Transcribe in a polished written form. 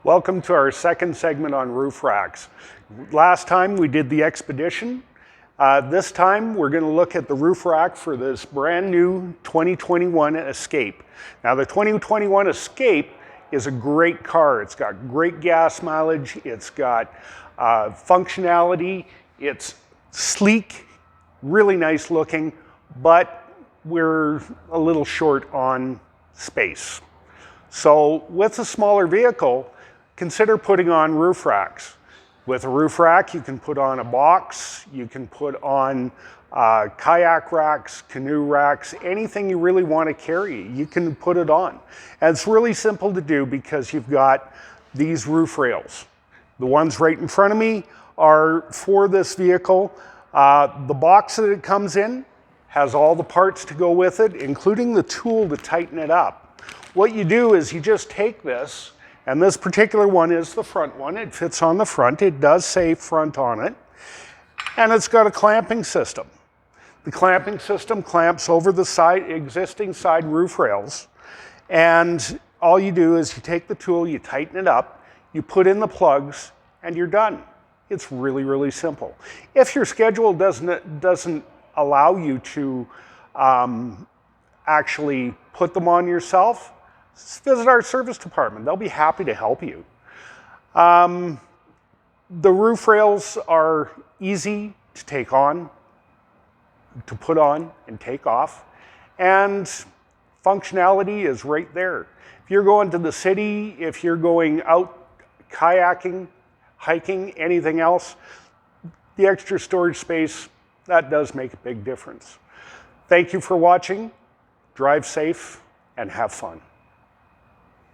Welcome to our second segment on roof racks. Last time we did the Expedition. This time we're going to look at the roof rack for this brand new 2021 Escape. Now the 2021 Escape is a great car. It's got great gas mileage, it's got functionality, it's sleek, really nice looking, but we're a little short on space. So with a smaller vehicle, consider putting on roof racks. With a roof rack, you can put on a box, you can put on kayak racks, canoe racks, anything you really want to carry, you can put it on. And it's really simple to do because you've got these roof rails. The ones right in front of me are for this vehicle. The box that it comes in has all the parts to go with it, including the tool to tighten it up. What you do is you just take this, and this particular one is the front one. It fits on the front. It does say front on it. And it's got a clamping system. The clamping system clamps over the existing side roof rails. And all you do is you take the tool, you tighten it up, you put in the plugs, and you're done. It's really, really simple. If your schedule doesn't allow you to actually put them on yourself, visit our service department. They'll be happy to help you. The roof rails are easy to take on, to put on and take off, and functionality is right there. If you're going to the city, if you're going out kayaking, hiking, anything else, the extra storage space, that does make a big difference. Thank you for watching. Drive safe and have fun.